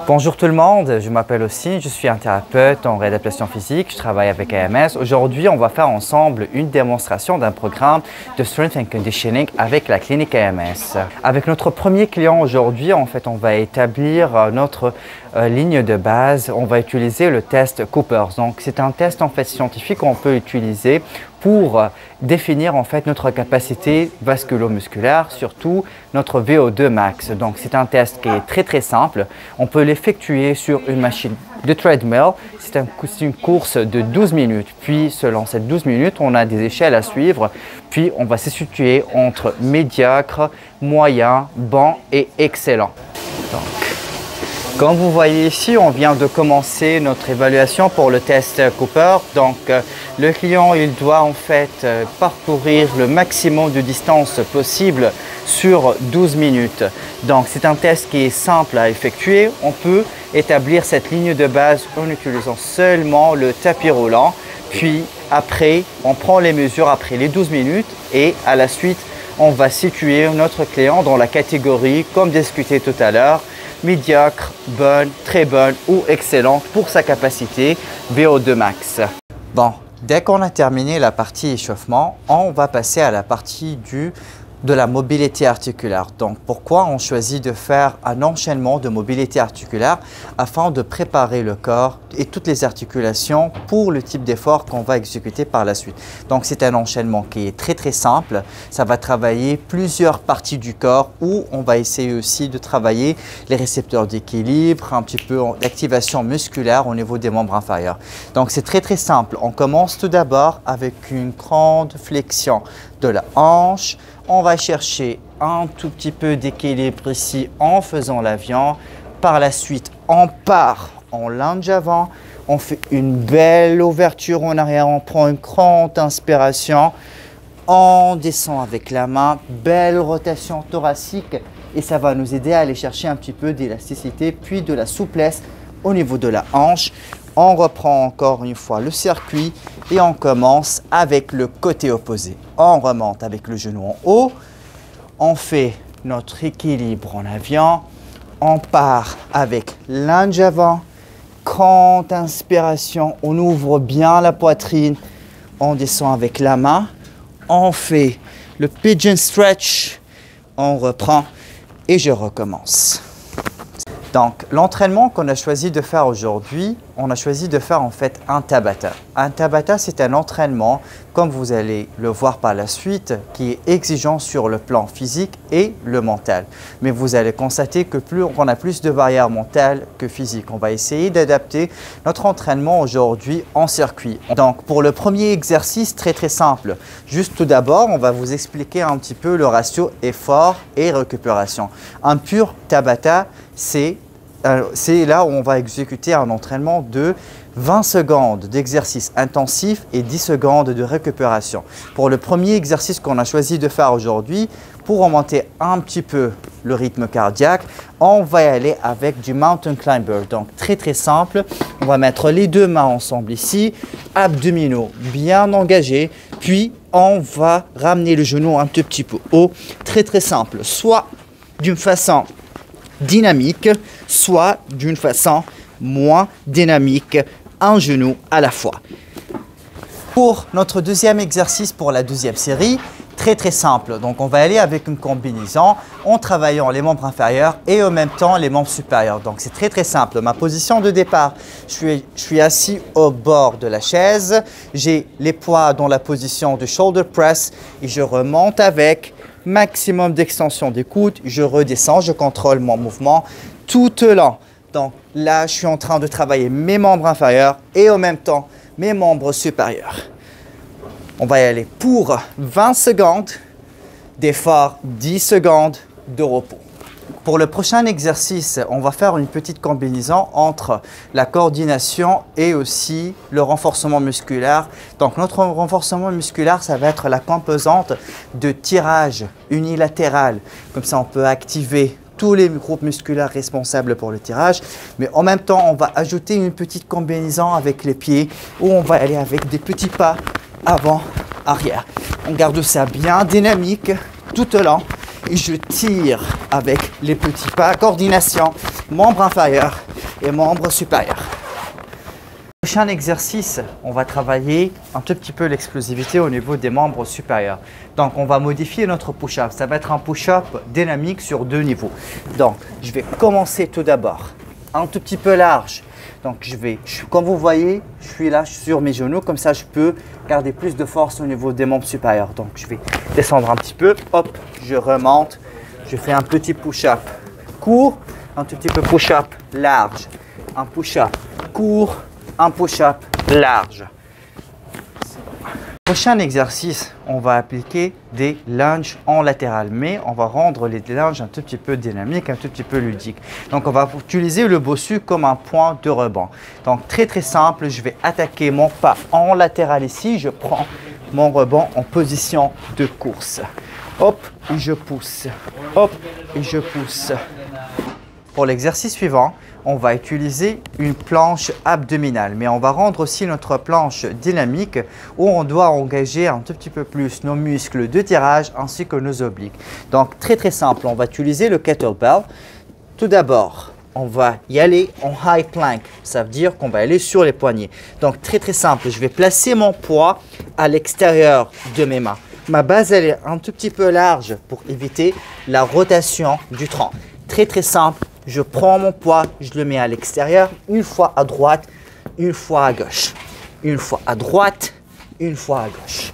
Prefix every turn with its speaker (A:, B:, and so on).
A: Bonjour tout le monde, je m'appelle aussi, je suis un thérapeute en réadaptation physique, je travaille avec AMS. Aujourd'hui, on va faire ensemble une démonstration d'un programme de Strength and Conditioning avec la clinique AMS. Avec notre premier client aujourd'hui, en fait, on va établir notre ligne de base. On va utiliser le test Coopers. Donc, c'est un test en fait scientifique qu'on peut utiliser pour définir en fait notre capacité vasculo-musculaire, surtout notre VO2 max. Donc c'est un test qui est très simple. On peut l'effectuer sur une machine de treadmill. C'est une course de 12 minutes. Puis selon ces 12 minutes, on a des échelles à suivre. Puis on va se situer entre médiocre, moyen, bon et excellent. Donc, comme vous voyez ici, on vient de commencer notre évaluation pour le test Cooper. Donc, le client, il doit en fait parcourir le maximum de distance possible sur 12 minutes. Donc, c'est un test qui est simple à effectuer. On peut établir cette ligne de base en utilisant seulement le tapis roulant. Puis, après, on prend les mesures après les 12 minutes et à la suite, on va situer notre client dans la catégorie, comme discuté tout à l'heure, médiocre, bonne, très bonne ou excellente pour sa capacité VO2 max. Bon, dès qu'on a terminé la partie échauffement, on va passer à la partie de la mobilité articulaire. Donc, pourquoi on choisit de faire un enchaînement de mobilité articulaire afin de préparer le corps et toutes les articulations pour le type d'effort qu'on va exécuter par la suite. Donc, c'est un enchaînement qui est très simple. Ça va travailler plusieurs parties du corps où on va essayer aussi de travailler les récepteurs d'équilibre, un petit peu d'activation musculaire au niveau des membres inférieurs. Donc, c'est très simple. On commence tout d'abord avec une grande flexion de la hanche. On va chercher un tout petit peu d'équilibre ici en faisant l'avion. Par la suite, on part en lunge avant. On fait une belle ouverture en arrière. On prend une grande inspiration. On descend avec la main. Belle rotation thoracique. Et ça va nous aider à aller chercher un petit peu d'élasticité puis de la souplesse au niveau de la hanche. On reprend encore une fois le circuit et on commence avec le côté opposé. On remonte avec le genou en haut. On fait notre équilibre en avion. On part avec lunge avant. Grande inspiration. On ouvre bien la poitrine. On descend avec la main. On fait le pigeon stretch. On reprend et je recommence. Donc, l'entraînement qu'on a choisi de faire aujourd'hui, on a choisi de faire en fait un Tabata. Un Tabata, c'est un entraînement, comme vous allez le voir par la suite, qui est exigeant sur le plan physique et le mental. Mais vous allez constater que on a plus de barrières mentales que physiques. On va essayer d'adapter notre entraînement aujourd'hui en circuit. Donc, pour le premier exercice, très simple. Juste tout d'abord, on va vous expliquer un petit peu le ratio effort et récupération. Un pur Tabata, c'est là où on va exécuter un entraînement de 20 secondes d'exercice intensif et 10 secondes de récupération. Pour le premier exercice qu'on a choisi de faire aujourd'hui, pour augmenter un petit peu le rythme cardiaque, on va y aller avec du mountain climber. Donc très simple, on va mettre les deux mains ensemble ici, abdominaux bien engagés, puis on va ramener le genou un tout petit peu haut. Très simple, soit d'une façon dynamique, soit d'une façon moins dynamique, un genou à la fois. Pour notre deuxième exercice pour la deuxième série, très simple. Donc on va aller avec une combinaison en travaillant les membres inférieurs et en même temps les membres supérieurs. Donc c'est très simple. Ma position de départ, je suis assis au bord de la chaise. J'ai les poids dans la position de shoulder press et je remonte avec maximum d'extension des coudes, je redescends, je contrôle mon mouvement tout le long. Donc là, je suis en train de travailler mes membres inférieurs et en même temps mes membres supérieurs. On va y aller pour 20 secondes d'effort, 10 secondes de repos. Pour le prochain exercice, on va faire une petite combinaison entre la coordination et aussi le renforcement musculaire. Donc notre renforcement musculaire, ça va être la composante de tirage unilatéral. Comme ça, on peut activer tous les groupes musculaires responsables pour le tirage. Mais en même temps, on va ajouter une petite combinaison avec les pieds où on va aller avec des petits pas avant, arrière. On garde ça bien dynamique tout au long. et je tire avec les petits pas. Coordination, membre inférieur et membre supérieur. Prochain exercice, on va travailler un tout petit peu l'explosivité au niveau des membres supérieurs. Donc, on va modifier notre push-up. Ça va être un push-up dynamique sur 2 niveaux. Donc, je vais commencer tout d'abord un tout petit peu large. Donc, comme vous voyez, je suis là sur mes genoux. Comme ça, je peux garder plus de force au niveau des membres supérieurs. Donc, je vais descendre un petit peu. Hop, je remonte. Je fais un petit push-up court, un tout petit peu push-up large. Un push-up court, un push-up large. Prochain exercice, on va appliquer des lunges en latéral, mais on va rendre les lunges un tout petit peu dynamiques, un tout petit peu ludiques. Donc, on va utiliser le bossu comme un point de rebond. Donc, très simple, je vais attaquer mon pas en latéral ici. Je prends mon rebond en position de course. Hop, et je pousse. Hop, et je pousse. Pour l'exercice suivant, on va utiliser une planche abdominale, mais on va rendre aussi notre planche dynamique où on doit engager un tout petit peu plus nos muscles de tirage ainsi que nos obliques. Donc, très simple, on va utiliser le kettlebell. Tout d'abord, on va y aller en high plank, ça veut dire qu'on va aller sur les poignets. Donc, très simple, je vais placer mon poids à l'extérieur de mes mains. Ma base, elle est un tout petit peu large pour éviter la rotation du tronc. Très simple. Je prends mon poids, je le mets à l'extérieur, une fois à droite, une fois à gauche. Une fois à droite, une fois à gauche.